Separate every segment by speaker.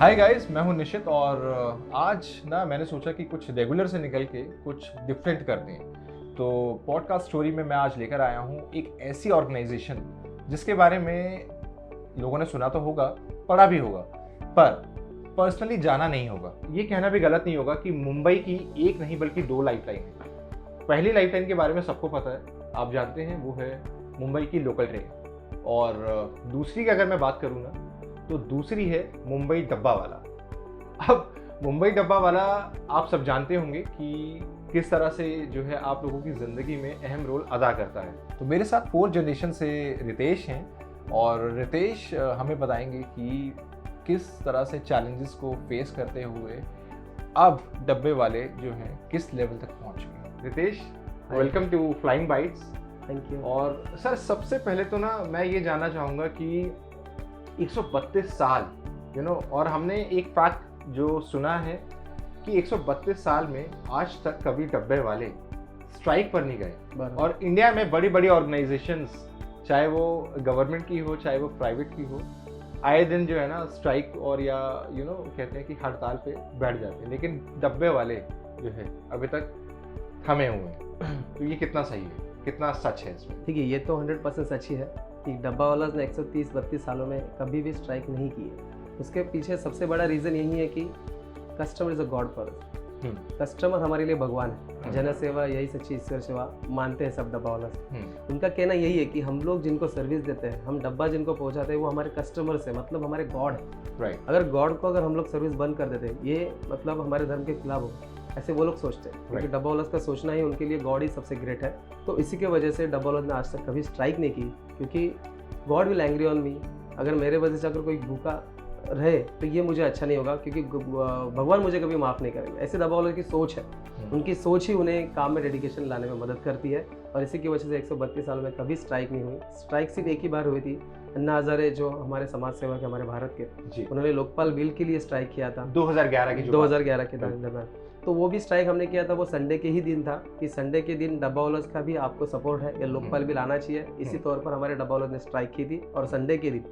Speaker 1: Hi guys, मैं हूं निशित और आज ना मैंने सोचा कि कुछ रेगुलर से निकल के कुछ डिफरेंट कर दें। तो पॉडकास्ट स्टोरी में मैं आज लेकर आया हूं एक ऐसी ऑर्गेनाइजेशन जिसके बारे में लोगों ने सुना तो होगा, पढ़ा भी होगा, पर पर्सनली जाना नहीं होगा। ये कहना भी गलत नहीं होगा कि मुंबई की एक नहीं बल्कि दो लाइफलाइन है। पहली लाइफलाइन के बारे में सबको पता है, आप जानते हैं, वो है मुंबई की लोकल ट्रेन। और दूसरी की अगर मैं बात करूँ ना, तो दूसरी है मुंबई डब्बा वाला। अब मुंबई डब्बा वाला आप सब जानते होंगे कि किस तरह से जो है आप लोगों की ज़िंदगी में अहम रोल अदा करता है। तो मेरे साथ 4th जनरेशन से रितेश हैं और रितेश हमें बताएंगे कि किस तरह से चैलेंजेस को फेस करते हुए अब डब्बे वाले जो हैं किस लेवल तक पहुंच गए। Ritesh, welcome to Flying Bytes.
Speaker 2: Thank you.
Speaker 1: और सर, सबसे पहले तो ना मैं ये जानना चाहूँगा कि 132 साल और हमने एक फैक्ट जो सुना है कि 132 साल में आज तक कभी डब्बे वाले स्ट्राइक पर नहीं गए। और इंडिया में बड़ी बड़ी ऑर्गेनाइजेशंस, चाहे वो गवर्नमेंट की हो चाहे वो प्राइवेट की हो, आए दिन जो है ना स्ट्राइक और या कहते हैं कि हड़ताल पे बैठ जाते हैं, लेकिन डब्बे वाले जो है अभी तक थमे हुए हैं। तो ये कितना सही है, कितना सच है इसमें?
Speaker 2: ठीक है, ये तो 100% सच ही है कि डब्बा वाला ने 130-32 सालों में कभी भी स्ट्राइक नहीं की है। उसके पीछे सबसे बड़ा रीज़न यही है कि customer is a God for us. Customer हमारे लिए भगवान है। जन सेवा यही सच्ची ईश्वर सेवा मानते हैं सब डब्बा वाला से। उनका कहना यही है कि हम लोग जिनको सर्विस देते हैं, हम डब्बा जिनको पहुंचाते हैं, वो हमारे कस्टमर से मतलब हमारे गॉड है।
Speaker 1: राइट।
Speaker 2: अगर गॉड को अगर हम लोग सर्विस बंद कर देते, ये मतलब हमारे धर्म के खिलाफ हो, ऐसे वो लोग सोचते हैं। क्योंकि डब्बा वाला का सोचना ही उनके लिए गॉड ही सबसे ग्रेट है। तो इसी के वजह से डब्बा वाला ने आज तक कभी स्ट्राइक नहीं की, क्योंकि God will angry on me. अगर मेरे वजह से अगर कोई भूखा रहे तो ये मुझे अच्छा नहीं होगा, क्योंकि भगवान मुझे कभी माफ़ नहीं करेंगे। ऐसे डब्बा वालों की सोच है। उनकी सोच ही उन्हें काम में डेडिकेशन लाने में मदद करती है। और इसी की वजह से 132 साल में कभी स्ट्राइक नहीं हुई। स्ट्राइक सिर्फ एक ही बार हुई थी। अन्ना हजारे जो हमारे समाज सेवक है हमारे भारत के, उन्होंने लोकपाल बिल के लिए स्ट्राइक किया था
Speaker 1: 2011
Speaker 2: के दरमियान। तो वो भी स्ट्राइक हमने किया था, वो संडे के ही दिन था कि संडे के दिन डब्बा वालों का भी आपको सपोर्ट है या लोकपाल बिल आना चाहिए। इसी तौर पर हमारे डब्बा वालों ने स्ट्राइक की थी। और संडे के दिन,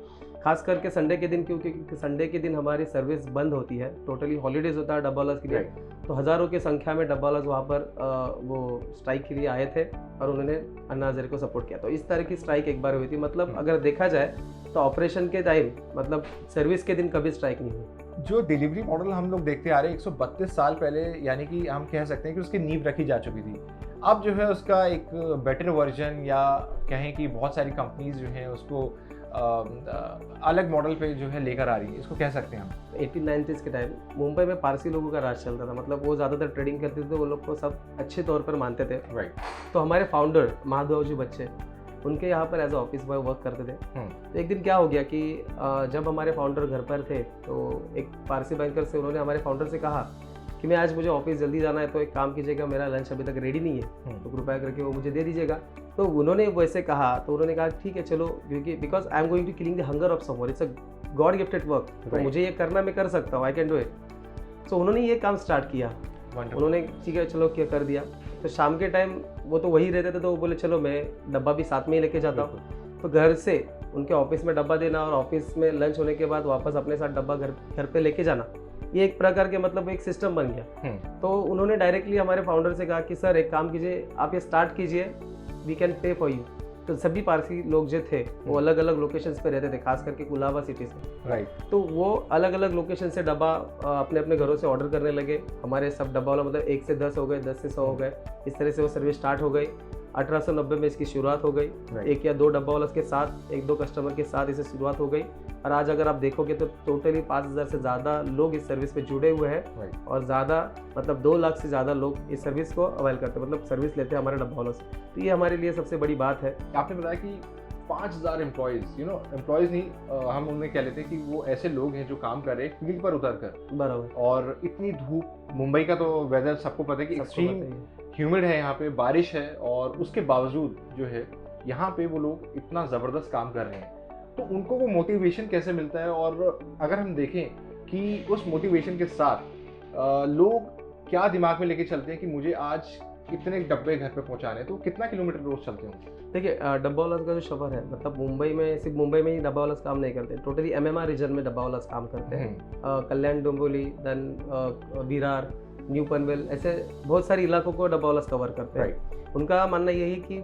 Speaker 2: खास करके संडे के दिन, क्योंकि संडे के दिन हमारी सर्विस बंद होती है, टोटली हॉलीडेज होता है डब्बा वालों के लिए। तो हज़ारों की संख्या में डब्बा वालों वहाँ पर वो स्ट्राइक के लिए आए थे और उन्होंने अन्ना हजारे को सपोर्ट किया। तो इस तरह की स्ट्राइक एक बार हुई थी। मतलब अगर देखा जाए तो ऑपरेशन के टाइम मतलब सर्विस के दिन कभी स्ट्राइक नहीं हुई।
Speaker 1: जो डिलीवरी मॉडल हम लोग देखते आ रहे हैं 132 साल पहले, यानी कि हम कह सकते हैं कि उसकी नींव रखी जा चुकी थी। अब जो है उसका एक बेटर वर्जन, या कहें कि बहुत सारी कंपनीज जो हैं उसको अलग मॉडल पे जो है लेकर आ रही है, इसको कह सकते हैं हम।
Speaker 2: 1890s के टाइम मुंबई में पारसी लोगों का राज चलता था। मतलब वो ज़्यादातर ट्रेडिंग करते थे, वो लोग को सब अच्छे तौर पर मानते थे।
Speaker 1: राइट।
Speaker 2: तो हमारे फाउंडर महादेव जी बच्चे, उनके यहाँ पर एज ऑफिस बॉय वर्क करते थे। तो एक दिन क्या हो गया कि जब हमारे फाउंडर घर पर थे तो एक पारसी बैंकर से उन्होंने हमारे फाउंडर से कहा कि मैं आज मुझे ऑफिस जल्दी जाना है, तो एक काम कीजिएगा, मेरा लंच अभी तक रेडी नहीं है, तो कृपया करके वो मुझे दे दीजिएगा। तो उन्होंने वैसे कहा, तो उन्होंने कहा ठीक है चलो, क्योंकि because I am going to killing the hunger of someone, it's a god gifted work, तो मुझे ये करना, मैं कर सकता हूँ, आई कैन डू इट। तो उन्होंने ये काम स्टार्ट किया। उन्होंने ठीक है चलो क्या कर दिया। तो शाम के टाइम वो तो वही रहते थे, तो वो बोले चलो मैं डब्बा भी साथ में ही लेके जाता हूँ। तो घर से उनके ऑफिस में डब्बा देना और ऑफिस में लंच होने के बाद वापस अपने साथ डब्बा घर पे लेके जाना, ये एक प्रकार के मतलब एक सिस्टम बन गया। तो उन्होंने डायरेक्टली हमारे फाउंडर से कहा कि सर एक काम कीजिए, आप ये स्टार्ट कीजिए, we can pay for you. तो सभी पारसी लोग जो थे वो अलग अलग लोकेशंस पे रहते थे, खास करके कुलाबा सिटीज़ में।
Speaker 1: राइट।
Speaker 2: तो वो अलग अलग लोकेशन से डब्बा अपने अपने घरों से ऑर्डर करने लगे। हमारे सब डब्बा वाला मतलब 1 से 10 हो गए, 10 से 100 हो गए, इस तरह से वो सर्विस स्टार्ट हो गई। 1890 में इसकी शुरुआत हो गई। एक या दो डब्बा वाला के साथ, एक दो कस्टमर के साथ इसे शुरुआत हो गई। और आज अगर आप देखोगे तो टोटली 5000 से ज़्यादा लोग इस सर्विस पे जुड़े हुए हैं। और ज़्यादा मतलब 2 लाख से ज़्यादा लोग इस सर्विस को अवेल करते हैं, मतलब सर्विस लेते हैं हमारे डब्बा वालों से। तो ये हमारे लिए सबसे बड़ी बात है।
Speaker 1: आपने बताया कि 5000 एम्प्लॉयज़, एम्प्लॉयज़ नहीं, हम उनमें कह लेते हैं कि वो ऐसे लोग हैं जो काम कर रहे हैं फील्ड पर उतर कर।
Speaker 2: बराबर।
Speaker 1: और इतनी धूप, मुंबई का तो वेदर सबको पता है कि एक्सट्रीम ह्यूमिड है, यहाँ पे बारिश है, और उसके बावजूद जो है यहाँ पे वो लोग इतना ज़बरदस्त काम कर रहे हैं। तो उनको वो मोटिवेशन कैसे मिलता है? और अगर हम देखें कि उस मोटिवेशन के साथ लोग क्या दिमाग में लेके चलते हैं कि मुझे आज इतने डब्बे घर पे पहुंचाने, तो कितना किलोमीटर रोज चलते होंगे?
Speaker 2: देखिए डब्बा वाला का जो सफ़र है, मतलब मुंबई में, सिर्फ मुंबई में ही डब्बा वाला काम नहीं करते, टोटली MMR रीजन में डब्बा वाला काम करते हैं। कल्याण, डोंबिवली, देन विरार, न्यू पनवेल, ऐसे बहुत सारे इलाकों को डब्बा वाला कवर करते हैं। उनका मानना यही है कि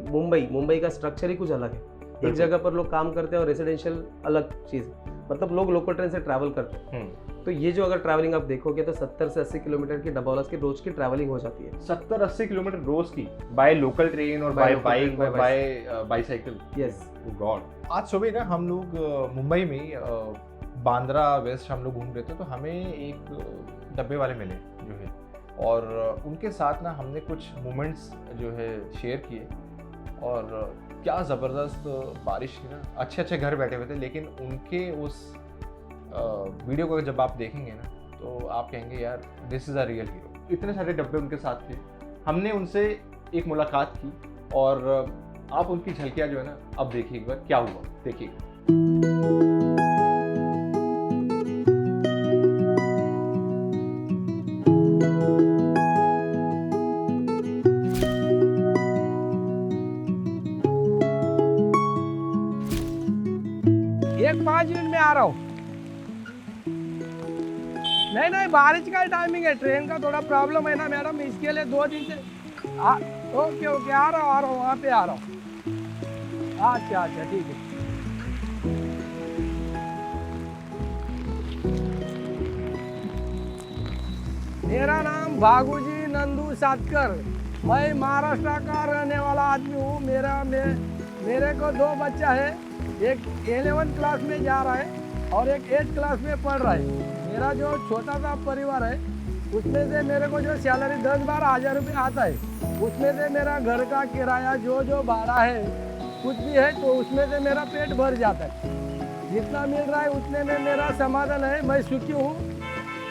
Speaker 2: मुंबई का स्ट्रक्चर ही कुछ अलग है। एक जगह पर लोग काम करते हैं और रेसिडेंशियल अलग चीज़, मतलब लोग लोकल ट्रेन से ट्रैवल करते हैं। तो ये जो अगर ट्रैवलिंग आप देखोगे तो 70 से 80 किलोमीटर की डब्बा वाला की रोज की ट्रैवलिंग हो जाती है।
Speaker 1: 70-80 किलोमीटर रोज की, बाय लोकल ट्रेन और बाय बाइक और बाय बाइसाइकिल।
Speaker 2: Yes
Speaker 1: God. आज सुबह ना हम लोग मुंबई में बांद्रा वेस्ट हम लोग घूम रहे थे, तो हमें एक डब्बे वाले मिले जो है, और उनके साथ ना हमने कुछ मोमेंट्स जो है शेयर किए, और क्या ज़बरदस्त बारिश थी ना, अच्छे अच्छे घर बैठे हुए थे, लेकिन उनके उस वीडियो को जब आप देखेंगे ना तो आप कहेंगे यार this is a real hero. इतने सारे डब्बे उनके साथ थे, हमने उनसे एक मुलाकात की, और आप उनकी झलकियाँ जो है ना अब देखिए एक बार क्या हुआ, देखिए।
Speaker 3: एक 5 मिनट में आ रहा हूँ। नहीं बारिश का टाइमिंग है, ट्रेन का थोड़ा प्रॉब्लम है ना मैडम, इसके लिए 2 दिन से ओके आ रहा हूँ वहाँ पे आ रहा हूँ। अच्छा ठीक है। मेरा नाम भागुजी नंदू सातकर, मैं महाराष्ट्र का रहने वाला आदमी हूँ। मेरे को 2 बच्चा है, एक 11th क्लास में जा रहा है और एक 8th क्लास में पढ़ रहा है। मेरा जो छोटा सा परिवार है उसमें से मेरे को जो सैलरी 10-12 हज़ार रुपये आता है, उसमें से मेरा घर का किराया जो भाड़ा है कुछ भी है तो उसमें से मेरा पेट भर जाता है। जितना मिल रहा है उतने में मेरा समाधान है, मैं सुखी हूँ।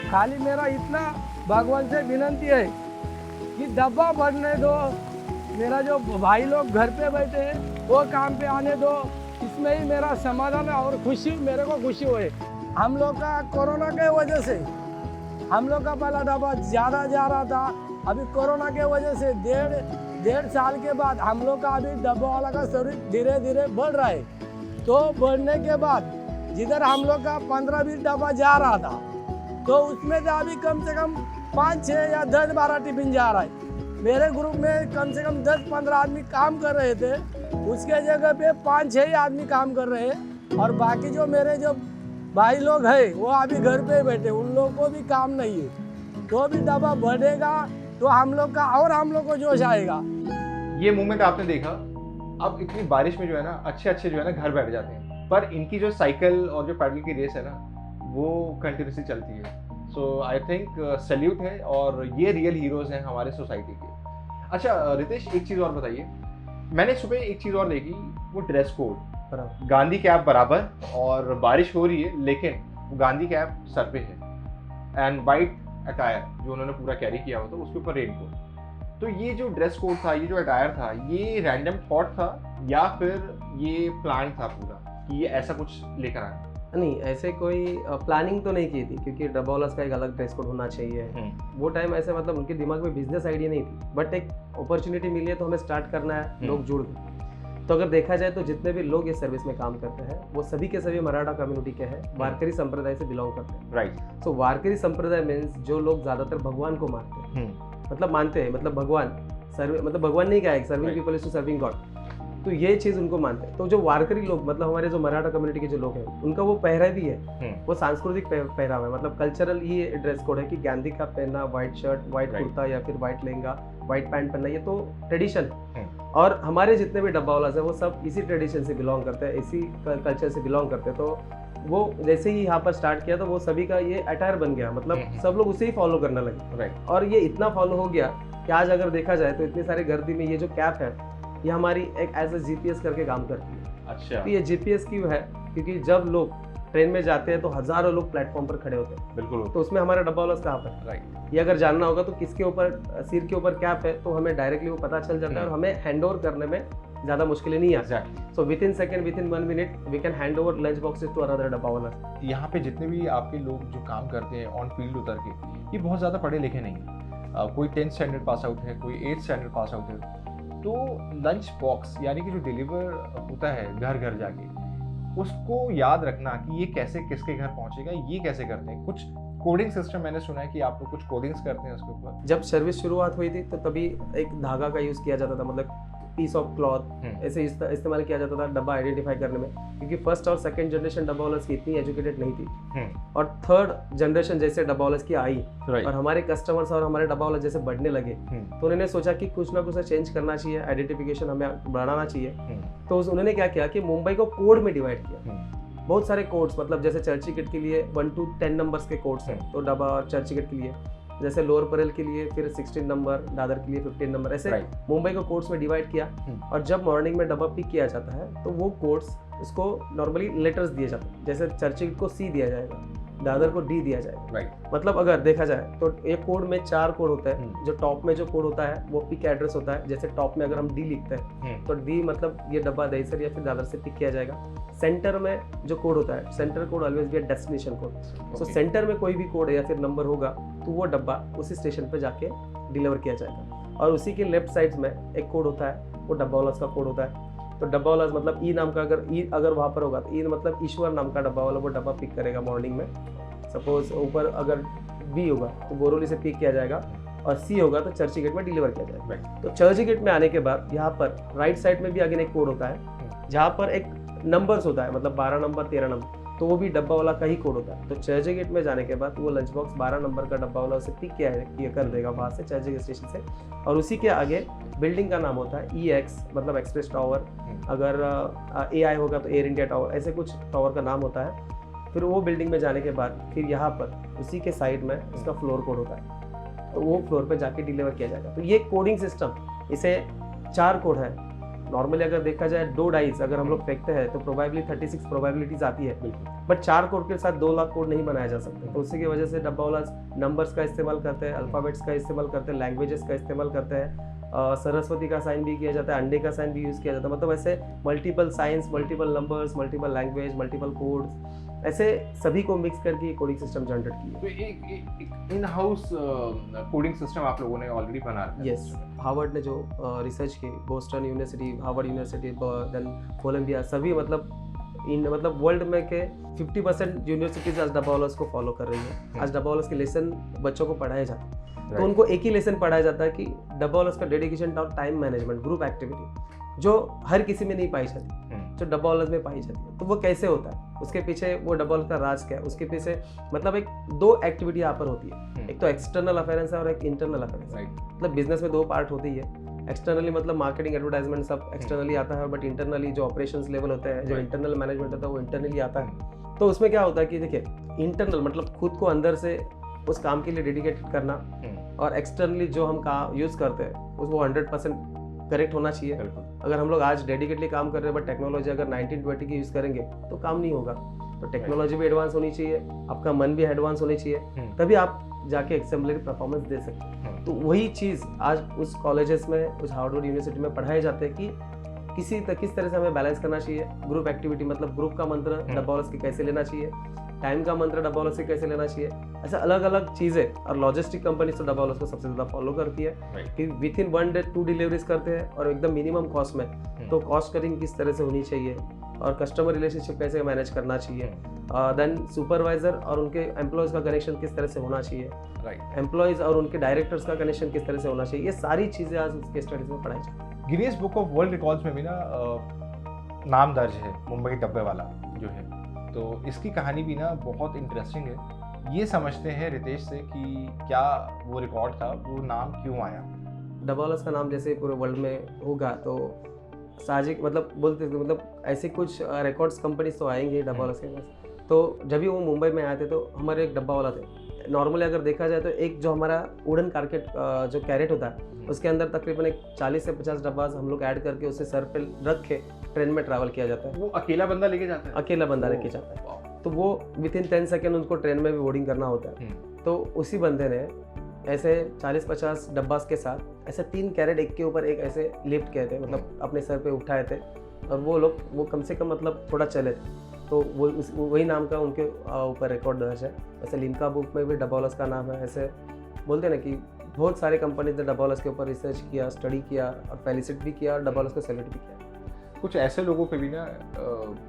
Speaker 3: खाली मेरा इतना भगवान से विनती है कि डब्बा भरने दो, मेरा जो भाई लोग घर पे बैठे हैं वो काम पे आने दो, इसमें ही मेरा समाधान है और खुशी, मेरे को खुशी हुई। हम लोग का कोरोना के वजह से हम लोग का पहला डब्बा ज़्यादा जा रहा था, अभी कोरोना के वजह से डेढ़ साल के बाद हम लोग का अभी डब्बा वाला का सर्विस धीरे धीरे बढ़ रहा है। तो बढ़ने के बाद जिधर हम लोग का 15-20 डब्बा जा रहा था तो उसमें से अभी कम से कम 5-6 या 10-12 टिफिन जा रहा है। मेरे ग्रुप में कम से कम 10-15 आदमी काम कर रहे थे, उसके जगह पे 5-6 आदमी काम कर रहे हैं, और बाकी जो मेरे जो भाई लोग हैं वो अभी घर पे बैठे, उन लोगों को भी काम नहीं है। तो भी डब्बा बढ़ेगा तो हम लोग का और हम लोग को जोश आएगा।
Speaker 1: ये मूवमेंट आपने देखा, अब इतनी बारिश में जो है ना अच्छे जो है ना घर बैठ जाते हैं, पर इनकी जो साइकिल और जो पैडल की रेस है ना वो कंटिन्यूसली चलती है। सो आई थिंक सैल्यूट है, और ये रियल हीरोज हैं हमारे सोसाइटी के। अच्छा रितेश, एक चीज़ और बताइए, मैंने सुबह एक चीज़ और देखी, वो ड्रेस कोड गांधी कैप बराबर, और बारिश हो रही है लेकिन वो गांधी कैप सर पे है, एंड वाइट अटायर जो उन्होंने पूरा कैरी किया हुआ था, उसके ऊपर रेनकोट। तो ये जो ड्रेस कोड था, ये जो अटायर था, ये रैंडम थॉट था या फिर ये प्लान था पूरा कि ये ऐसा कुछ लेकर आए?
Speaker 2: नहीं, ऐसे कोई प्लानिंग तो नहीं की थी, क्योंकि डब्बा वाला का एक अलग ड्रेस कोड होना चाहिए। वो टाइम ऐसे मतलब उनके दिमाग में बिजनेस आइडिया नहीं थी, बट एक अपॉर्चुनिटी मिली है तो हमें स्टार्ट करना है, लोग जुड़ गए। तो अगर देखा जाए तो जितने भी लोग इस सर्विस में काम करते हैं वो सभी के सभी मराठा कम्युनिटी के हैं, वारकरी संप्रदाय से बिलोंग करते हैं।
Speaker 1: राइट।
Speaker 2: सो वारकरी संप्रदाय मीन्स जो लोग ज्यादातर भगवान को मानते हैं, मतलब मानते हैं, मतलब भगवान मतलब भगवान नहीं क्या, serving people is to serving god, तो ये चीज़ उनको मानते हैं। तो जो वारकरी लोग, मतलब हमारे जो मराठा कम्युनिटी के जो लोग हैं, उनका वो पहरा भी है, वो सांस्कृतिक पहरावा है, मतलब कल्चरल ही ड्रेस कोड है कि गांधी का पहनना, व्हाइट शर्ट, व्हाइट कुर्ता या फिर व्हाइट लहंगा, व्हाइट पैंट पहनना, ये तो ट्रेडिशन है। और हमारे जितने भी डब्बा वाला है वो सब इसी ट्रेडिशन से बिलोंग करते हैं, इसी कल्चर से बिलोंग करते हैं। तो वो जैसे ही यहाँ पर स्टार्ट किया तो वो सभी का ये अटायर बन गया, मतलब सब लोग उसे ही फॉलो करने लगे। और ये इतना फॉलो हो गया कि आज अगर देखा जाए तो इतनी सारी गर्दी में ये जो कैप है ये हमारी एक एज ए जीपीएस करके काम करती है।
Speaker 1: अच्छा।
Speaker 2: तो ये जीपीएस क्यों है? क्योंकि जब लोग ट्रेन में जाते हैं तो हजारों लोग प्लेटफॉर्म पर खड़े होते हैं।
Speaker 1: बिल्कुल।
Speaker 2: तो उसमें हमारा डब्बा वाला कहाँ पर?
Speaker 1: राइट।
Speaker 2: ये अगर जानना होगा तो किसके ऊपर, सिर के ऊपर कैप है, तो हमें डायरेक्टली वो पता चल जाता है और हमें हैंड ओवर करने में ज़्यादा मुश्किलें नहीं आती। So within second, within 1 minute we can hand over lunch boxes to another dabbawala.
Speaker 1: यहाँ पे जितने भी आपके लोग जो काम करते हैं ऑन फील्ड उतर के, ये बहुत ज़्यादा पढ़े लिखे नहीं हैं। कोई 10th स्टैंडर्ड पास आउट है, कोई 8th स्टैंडर्ड पास आउट है, तो लंच बॉक्स यानी कि जो डिलीवर होता है घर घर जाके, उसको याद रखना कि ये कैसे किसके घर पहुंचेगा, ये कैसे करते हैं। कुछ कोडिंग सिस्टम मैंने सुना है कि आप लोग कुछ कोडिंग्स करते हैं उसके ऊपर।
Speaker 2: जब सर्विस शुरुआत हुई थी तो तभी एक धागा का यूज़ किया जाता था, मतलब पीस ऑफ क्लॉथ ऐसे इस्तेमाल किया जाता था डब्बा आइडेंटिफाई करने में, क्योंकि फर्स्ट और सेकंड जनरेशन डब्बा वालर्स की इतनी एजुकेटेड नहीं थी, और थर्ड जनरेशन जैसे डब्बा वालर्स की आई और हमारे कस्टमर्स और हमारे डब्बा वालर्स जैसे बढ़ने लगे, तो उन्होंने सोचा कि कुछ ना कुछ चेंज करना चाहिए, आइडेंटिफिकेशन हमें बढ़ाना चाहिए। तो उन्होंने क्या किया कि मुंबई को कोड में डिवाइड किया, बहुत सारे कोड्स, मतलब जैसे चर्ची गेट के लिए 1 to 10 नंबर्स के कोड्स हैं, तो डब्बा और चर्ची गेट के लिए, जैसे लोअर परेल के लिए फिर 16 नंबर, दादर के लिए 15 नंबर, ऐसे मुंबई को कोड्स में डिवाइड किया। और जब मॉर्निंग में डब्बा पिक किया जाता है तो वो कोड्स उसको नॉर्मली लेटर्स दिए जाते हैं, जैसे चर्ची गेट को C दिया जाएगा, दादर को D दिया जाएगा। मतलब अगर देखा जाए तो एक कोड में 4 कोड होता है। जो टॉप में जो कोड होता है वो पिक एड्रेस होता है, जैसे टॉप में अगर हम D लिखते हैं तो D मतलब ये डब्बा दहीसर या फिर दादर से पिक किया जाएगा। सेंटर में जो कोड होता है, centre code always be destination code, so centre में कोई भी कोड या फिर नंबर होगा तो वो डब्बा उसी स्टेशन पे जाके डिलीवर किया जाएगा। और उसी के लेफ्ट साइड में एक कोड होता है, वो डब्बा वाला का कोड होता है। तो डब्बा वाला मतलब ई नाम का, अगर वहाँ पर होगा तो ई मतलब ईश्वर नाम का डब्बा वाला वो डब्बा पिक करेगा मॉर्निंग में। सपोज ऊपर अगर बी होगा तो बोरोली से पिक किया जाएगा, और सी होगा तो चर्ची गेट में डिलीवर किया जाएगा। तो चर्ची गेट में आने के बाद यहाँ पर राइट साइड में भी अगेन एक कोड होता है, जहाँ पर एक नंबर्स होता है, मतलब 12 नंबर 13 नंबर, तो वो भी डब्बा वाला का ही कोड होता है। तो चर्ची गेट में जाने के बाद वो लंच बॉक्स 12 नंबर का डब्बा वाला उसे पिक किया कर देगा वहाँ से चर्ची गेट स्टेशन से। और उसी के आगे बिल्डिंग का नाम होता है EX, मतलब एक्सप्रेस टावर, अगर AI होगा तो एयर इंडिया टावर, ऐसे कुछ टावर का नाम होता है। फिर वो बिल्डिंग में जाने के बाद फिर यहाँ पर उसी के साइड में उसका फ्लोर कोड होता है, तो वो फ्लोर पे जाके डिलीवर किया जाएगा। तो ये कोडिंग सिस्टम, इसे 4 कोड है। नॉर्मली अगर देखा जाए 2 डाइस अगर हम लोग फेंकते हैं तो प्रोबेबली 36 प्रोबेबिलिटीज आती है, बट 4 कोड के साथ 2 लाख कोड नहीं बनाया जा सकते। तो उसी की वजह से डब्बा वाला नंबर्स का इस्तेमाल करते हैं, अल्फाबेट्स का इस्तेमाल करते हैं, लैंग्वेजेस का इस्तेमाल करते हैं, सरस्वती का साइन भी किया जाता है, अंडे का साइन भी यूज़ किया जाता है। मतलब ऐसे multiple science, multiple numbers, multiple language, multiple codes, ऐसे सभी को मिक्स करके कोडिंग सिस्टम जनरेट किया।
Speaker 1: तो एक इन हाउस कोडिंग सिस्टम आप लोगों ने ऑलरेडी बना रखा है?
Speaker 2: यस, हार्वर्ड ने जो रिसर्च की, Boston University, Harvard University, then Columbia, सभी मतलब वर्ल्ड में के 50% यूनिवर्सिटीज आज डब्बा वालर्स को फॉलो कर रही है। आज डब्बा वालर्स के लेसन बच्चों को पढ़ाए जाते हैं, तो उनको एक ही लेसन पढ़ाया जाता है कि डब्बा वालर्स का डेडिकेशन और टाइम मैनेजमेंट, ग्रुप एक्टिविटी, जो हर किसी में नहीं पाई जाती, जो डब्बा वालर्स में पाई जाती है। तो वो कैसे होता है, उसके पीछे वो डब्बा वालर्स का राज क्या है, उसके पीछे मतलब एक 2 एक्टिविटी यहाँ पर होती है, एक तो एक्सटर्नल अफेयरेंस है और एक इंटरनल अफेयरेंस। मतलब बिजनेस में 2 पार्ट होती है। एक्सटर्नली मतलब मार्केटिंग, एडवर्टाइजमेंट सब एक्सटर्नली आता है, बट इंटरनली जो ऑपरेशंस लेवल होते हैं, जो इंटरनल मैनेजमेंट होता है वो इंटरनली आता है। तो उसमें क्या होता है कि देखिए, इंटरनल मतलब खुद को अंदर से उस काम के लिए डेडिकेटेड करना, और एक्सटर्नली जो हम काम यूज़ करते हैं वो 100% करेक्ट होना चाहिए। अगर हम लोग आज डेडिकेटली काम कर रहे हैं बट टेक्नोलॉजी अगर 1920 की यूज़ करेंगे तो काम नहीं होगा। तो टेक्नोलॉजी भी एडवांस होनी चाहिए, आपका मन भी एडवांस होनी चाहिए, तभी आप जाके एक्सेम्बलरी परफॉर्मेंस दे सकते हैं। तो वही चीज़ आज उस कॉलेजेस में, उस हार्वर्ड यूनिवर्सिटी में पढ़ाए जाते हैं कि किस तरह से हमें बैलेंस करना चाहिए। ग्रुप एक्टिविटी मतलब ग्रुप का मंत्र डब्बा वालर्स के कैसे लेना चाहिए, टाइम का मंत्र डब्बा वालर्स के कैसे लेना चाहिए, ऐसा अलग अलग चीज़ें। और लॉजिस्टिक कंपनी तो डब्बा वालर्स को सबसे ज़्यादा फॉलो करती है कि विद इन 1 डे 2 डिलीवरीज करते हैं और एकदम मिनिमम कॉस्ट में। तो कॉस्ट कटिंग किस तरह से होनी चाहिए और कस्टमर रिलेशनशिप कैसे मैनेज करना चाहिए, देन सुपरवाइजर और उनके एम्प्लॉयज़ का कनेक्शन किस तरह से होना चाहिए, एम्प्लॉयज़ और उनके डायरेक्टर्स का कनेक्शन किस तरह से होना चाहिए, ये सारी चीज़ें आज उसके स्टडीज में पढ़ाई जाती है।
Speaker 1: Guinness book of world records में भी ना नाम दर्ज है मुंबई डब्बे वाला जो है, तो इसकी कहानी भी ना बहुत इंटरेस्टिंग है। ये समझते हैं रितेश से कि क्या वो रिकॉर्ड था, वो नाम क्यों आया।
Speaker 2: डब्बा वालर्स का नाम जैसे पूरे वर्ल्ड में होगा तो साजिक मतलब बोलते थे, मतलब ऐसे कुछ रिकॉर्ड्स कंपनीज तो आएंगे डब्बा वालर्स के पास। तो जब भी वो मुंबई में आए थे तो हमारे एक डब्बा वाला थे। नॉर्मली अगर देखा जाए तो एक जो हमारा वुडन कारकेट जो कैरेट होता है उसके अंदर तकरीबन एक 40 से 50 डब्बा हम लोग ऐड करके उसे सर पे रख के ट्रेन में ट्रैवल किया जाता है।
Speaker 1: वो अकेला बंदा लेके जाता है?
Speaker 2: अकेला बंदा लेके जाता है। तो वो विद इन 10 सेकेंड उनको ट्रेन में भी बोर्डिंग करना होता है। तो उसी बंदे ने ऐसे 40-50 डब्बास के साथ ऐसे 3 कैरेट एक के ऊपर एक ऐसे लिफ्ट किए थे, मतलब अपने सर पे उठाए थे। और वो लोग वो कम से कम मतलब थोड़ा चले थे, तो वही नाम का उनके ऊपर रिकॉर्ड दर्ज है। ऐसे लिम्का बुक में भी डब्बा वालर्स का नाम है। ऐसे बोलते हैं ना कि बहुत सारे कंपनीज ने डब्बावालास के ऊपर रिसर्च किया, स्टडी किया और फेलिसिट भी किया और डब्बावालास को सेलिब्रेट भी किया।
Speaker 1: कुछ ऐसे लोगों पे भी ना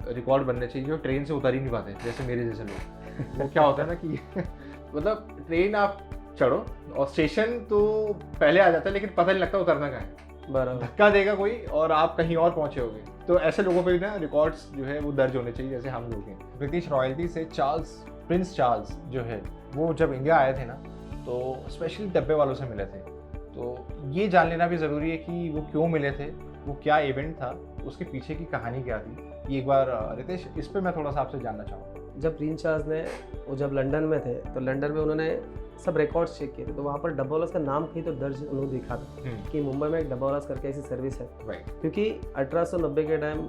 Speaker 1: रिकॉर्ड बनने चाहिए जो ट्रेन से उतर ही नहीं पाते, जैसे मेरे जैसे लोग। वो क्या होता है ना कि मतलब ट्रेन आप चढ़ो और स्टेशन तो पहले आ जाता है लेकिन पता नहीं लगता उतरना कहाँ है,
Speaker 2: बराबर,
Speaker 1: धक्का देगा कोई और आप कहीं और पहुंचे होगे। तो ऐसे लोगों पे भी ना रिकॉर्ड्स जो है वो दर्ज होने चाहिए, जैसे हम लोग हैं। ब्रिटिश रॉयल्टी से प्रिंस चार्ल्स जो है वो जब इंडिया आए थे ना, तो स्पेशली डब्बे वालों से मिले थे। तो ये जान लेना भी ज़रूरी है कि वो क्यों मिले थे, वो क्या इवेंट था, उसके पीछे की कहानी क्या थी। ये एक बार रितेश, इस पे मैं थोड़ा सा आपसे जानना चाहूँगा।
Speaker 2: जब प्रिंस चार्ल्स ने वो जब लंदन में थे तो लंदन में उन्होंने सब रिकॉर्ड्स चेक किए थे, तो वहाँ पर डब्बावालास का नाम कहीं तो दर्ज उन्होंने देखा था कि मुंबई में एक डब्बावालास करके ऐसी सर्विस है। क्योंकि 1890 के टाइम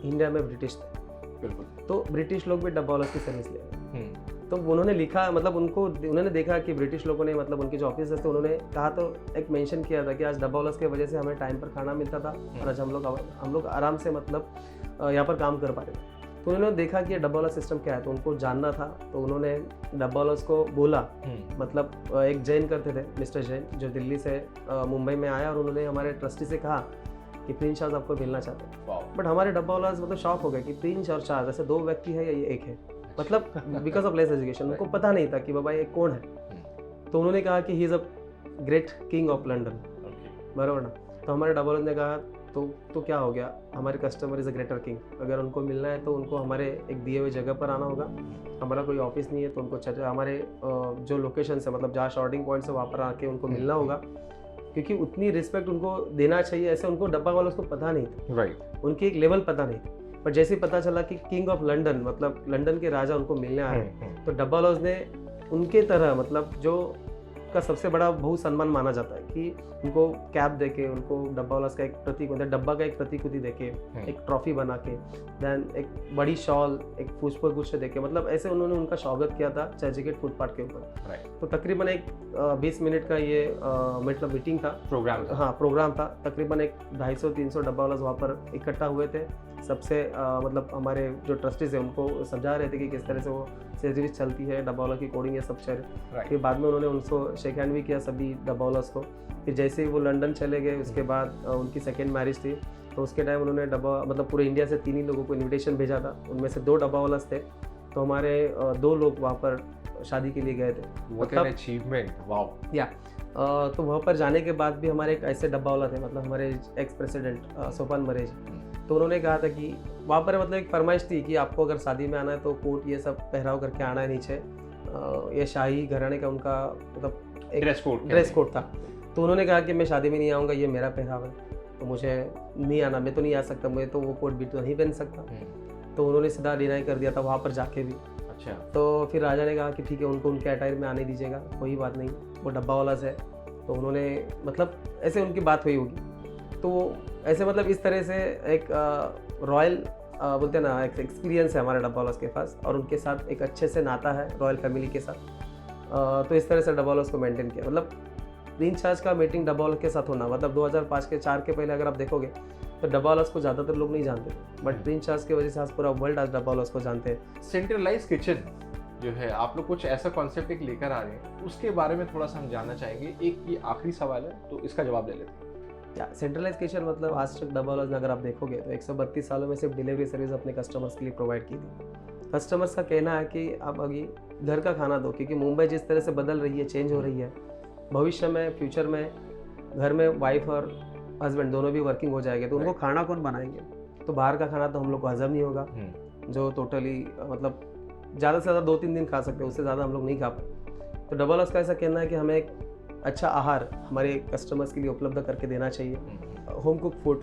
Speaker 2: इंडिया में ब्रिटिश थे,
Speaker 1: बिल्कुल,
Speaker 2: तो ब्रिटिश लोग भी डब्बावालास की सर्विस ले रहे। तो उन्होंने लिखा, मतलब उन्होंने देखा कि ब्रिटिश लोगों ने, मतलब उनके जो ऑफिसर्स थे, उन्होंने कहा, तो एक मेंशन किया था कि आज डब्बावालास की वजह से हमें टाइम पर खाना मिलता था और आज हम लोग आराम से मतलब यहाँ पर काम कर पा रहे थे। तो उन्होंने देखा कि ये डब्बावालास सिस्टम क्या है, तो उनको जानना था। तो उन्होंने डब्बावालास को बोला, मतलब एक जैन करते थे, मिस्टर जैन, जो दिल्ली से मुंबई में आया और उन्होंने हमारे ट्रस्टी से कहा कि प्रिंस चार्ल्स आपको मिलना चाहते हैं। बट हमारे डब्बावालास मतलब शॉक हो गए कि प्रिंस और चार्ल्स ऐसे दो व्यक्ति है या ये एक है, मतलब बिकॉज ऑफ लेस एजुकेशन उनको पता नहीं था कि बाबा ये कौन है। तो उन्होंने कहा कि he is a great king of London, बराबर ना। तो हमारे डब्बावालास ने कहा तो क्या हो गया, हमारे customer is a greater king, अगर उनको मिलना है तो उनको हमारे एक दिए हुए जगह पर आना होगा। हमारा कोई ऑफिस नहीं है तो उनको हमारे जो लोकेशन है, मतलब जहाँ शॉर्टिंग पॉइंट है वहाँ पर आके उनको मिलना होगा, क्योंकि उतनी रिस्पेक्ट उनको देना चाहिए। ऐसे उनको डब्बावालास को पता नहीं था, राइट, उनकी एक लेवल पता नहीं थी। पर जैसे ही पता चला कि किंग ऑफ लंदन, मतलब लंदन के राजा उनको मिलने आ रहे हैं, तो डब्बावालास ने उनके तरह, मतलब जो का सबसे बड़ा बहुत सम्मान माना जाता है कि उनको कैप देके, उनको डब्बावालास का एक प्रतीक होता है, डब्बा का एक प्रतीकृति देके, एक ट्रॉफी बना के, देन एक बड़ी शॉल, एक पुष्प गुच्छ देके, मतलब ऐसे उन्होंने उनका स्वागत किया था चर्चगेट फुटपाथ के ऊपर। तो तकरीबन एक 20 मिनट का ये मतलब मीटिंग था, प्रोग्राम था। तकरीबन एक 250-300 डब्बावालास वहाँ पर इकट्ठा हुए थे। सबसे मतलब हमारे जो ट्रस्टीज हैं उनको समझा रहे थे कि किस तरह से वो सर्विस चलती है, डब्बावाला की कोडिंग, ये सब चल। फिर बाद में उन्होंने उनको शेक हैंड भी किया सभी डब्बावालास को। फिर जैसे ही वो लंदन चले गए, उसके बाद उनकी सेकेंड मैरिज थी, तो उसके टाइम उन्होंने मतलब पूरे इंडिया से 3 ही लोगों को इन्विटेशन भेजा था, उनमें से 2 डब्बावालास थे। तो हमारे 2 लोग वहाँ पर शादी के लिए गए थे।
Speaker 1: मतलब अचीवमेंट, वाओ।
Speaker 2: तो वहाँ पर जाने के बाद भी हमारे एक ऐसे डब्बावाला थे, मतलब हमारे एक्स प्रेसिडेंट सोपान मरेज, तो उन्होंने कहा था कि वहाँ पर मतलब एक फरमाइश थी कि आपको अगर शादी में आना है तो कोट ये सब पहराव करके आना है नीचे। ये शाही घराने का उनका मतलब एक ड्रेस कोड था। तो उन्होंने कहा कि मैं शादी में नहीं आऊँगा, ये मेरा पहराव है, तो मुझे नहीं आना, मैं तो नहीं आ सकता, मैं तो वो कोट भी तो नहीं पहन सकता। तो उन्होंने सीधा डिनाई कर दिया था वहाँ पर जाके भी। अच्छा। तो फिर राजा ने कहा कि ठीक है, उनको उनके अटायर में आने दीजिएगा, कोई बात नहीं, वो डब्बावालास है। तो उन्होंने मतलब ऐसे उनकी बात हुई होगी, तो ऐसे मतलब इस तरह से एक रॉयल बोलते हैं ना, एक एक्सपीरियंस है हमारे डब्बावालास के पास, और उनके साथ एक अच्छे से नाता है रॉयल फैमिली के साथ। तो इस तरह से डब्बावालास को मेंटेन किया। मतलब प्रिंस चार्ल्स का मीटिंग डब्बावालास के साथ होना, मतलब 2005 के 4 के पहले अगर आप देखोगे तो डब्बावालास को ज़्यादातर लोग नहीं जानते, बट प्रिंस चार्ल्स की वजह से आज पूरा वर्ल्ड आज डब्बावालास को जानते हैं।
Speaker 1: सेंट्रलाइज किचन जो है, आप लोग कुछ ऐसा कॉन्सेप्ट एक लेकर आ रहे हैं, उसके बारे में थोड़ा सा हम जानना चाहेंगे। एक ये आखिरी सवाल है, तो इसका जवाब ले लेते हैं।
Speaker 2: सेंट्रलाइज किचन मतलब आज तक डब्बावालास में अगर आप देखोगे तो 132 सालों में सिर्फ डिलीवरी सर्विस अपने कस्टमर्स के लिए प्रोवाइड की थी। कस्टमर्स का कहना है कि आप अभी घर का खाना दो, क्योंकि मुंबई जिस तरह से बदल रही है, चेंज हो रही है, भविष्य में फ्यूचर में घर में वाइफ और हस्बैंड दोनों भी वर्किंग हो जाएंगे, तो उनको खाना कौन बनाएंगे? तो बाहर का खाना तो हम लोग को हजम नहीं होगा, जो टोटली मतलब ज़्यादा से ज़्यादा 2-3 दिन खा सकते हैं, उससे ज़्यादा हम लोग नहीं खा पाए। तो डब्बावालास का ऐसा कहना है कि हमें एक अच्छा आहार हमारे कस्टमर्स के लिए उपलब्ध करके देना चाहिए, होम कुक फूड,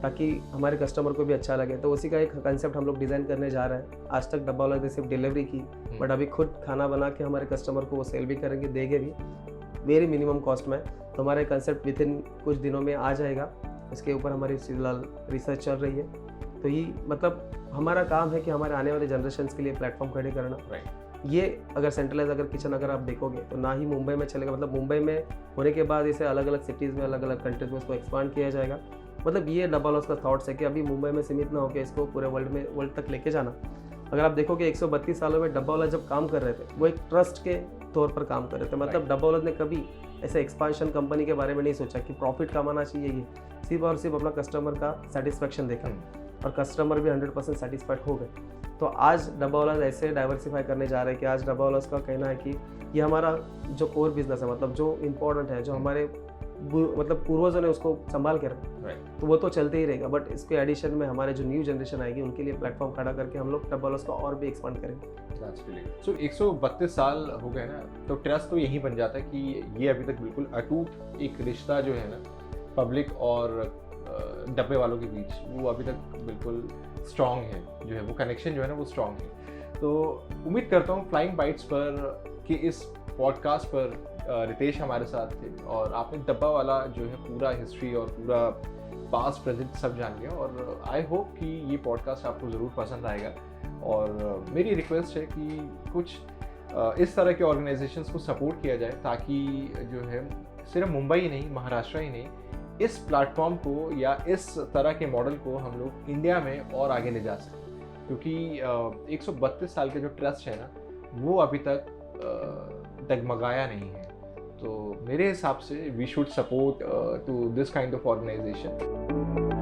Speaker 2: ताकि हमारे कस्टमर को भी अच्छा लगे। तो उसी का एक कंसेप्ट हम लोग डिज़ाइन करने जा रहे हैं। आज तक डब्बावालास ने सिर्फ डिलीवरी की, बट अभी खुद खाना बना के हमारे कस्टमर को वो सेल भी करेंगे, देंगे भी वेरी मिनिमम कॉस्ट में। तो हमारा कंसेप्ट विद इन कुछ दिनों में आ जाएगा, इसके ऊपर हमारी फिलहाल रिसर्च चल रही है। तो ये मतलब हमारा काम है कि हमारे आने वाले जनरेशन्स के लिए प्लेटफॉर्म खड़े करना। ये अगर सेंट्रलाइज अगर किचन अगर आप देखोगे तो ना ही मुंबई में चलेगा, मतलब मुंबई में होने के बाद इसे अलग अलग सिटीज़ में, अलग अलग कंट्रीज में इसको एक्सपांड किया जाएगा। मतलब ये डब्बावालास का थॉट्स है कि अभी मुंबई में सीमित ना होकर इसको पूरे वर्ल्ड तक लेके जाना। अगर आप देखोगे 132 सालों में डब्बावालास जब काम कर रहे थे, वो एक ट्रस्ट के तौर पर काम कर रहे थे। मतलब डब्बावालास ने कभी ऐसे एक्सपांशन कंपनी के बारे में नहीं सोचा कि प्रॉफिट कमाना चाहिए, ये सिर्फ और सिर्फ अपना कस्टमर का सेटिस्फेक्शन देखा और कस्टमर भी 100% सेटिस्फाइड हो गए। तो आज डब्बावालाज़ ऐसे डाइवर्सिफाई करने जा रहे हैं कि आज डब्बावालाज़ का कहना है कि ये हमारा जो कोर बिजनेस है, मतलब जो इम्पोर्टेंट है, जो हमारे मतलब पूर्वजों ने उसको संभाल के रखा, तो वो तो चलते ही रहेगा, बट इसके एडिशन में हमारे जो न्यू जनरेशन आएगी उनके लिए प्लेटफॉर्म खड़ा करके हम लोग डब्बावालाज़ को और भी एक्सपांड करेंगे।
Speaker 1: सो 132 साल हो गए ना, तो ट्रस्ट तो यही बन जाता है कि ये अभी तक बिल्कुल अटूट एक रिश्ता जो है ना पब्लिक और डब्बे वालों के बीच, वो अभी तक बिल्कुल स्ट्रॉन्ग है, जो है वो कनेक्शन जो है ना वो स्ट्रॉन्ग है। तो उम्मीद करता हूँ फ्लाइंग बाइट्स पर कि इस पॉडकास्ट पर रितेश हमारे साथ थे और आपने डब्बा वाला जो है पूरा हिस्ट्री और पूरा पास्ट प्रेजेंट सब जान लिया, और आई होप कि ये पॉडकास्ट आपको ज़रूर पसंद आएगा। और मेरी रिक्वेस्ट है कि कुछ इस तरह के ऑर्गेनाइजेशंस को सपोर्ट किया जाए, ताकि जो है सिर्फ मुंबई ही नहीं, महाराष्ट्र ही नहीं, इस प्लेटफॉर्म को या इस तरह के मॉडल को हम लोग इंडिया में और आगे ले जा सकें, क्योंकि 132 साल का जो ट्रस्ट है ना वो अभी तक डगमगाया नहीं है। तो मेरे हिसाब से we should support to this kind of organisation.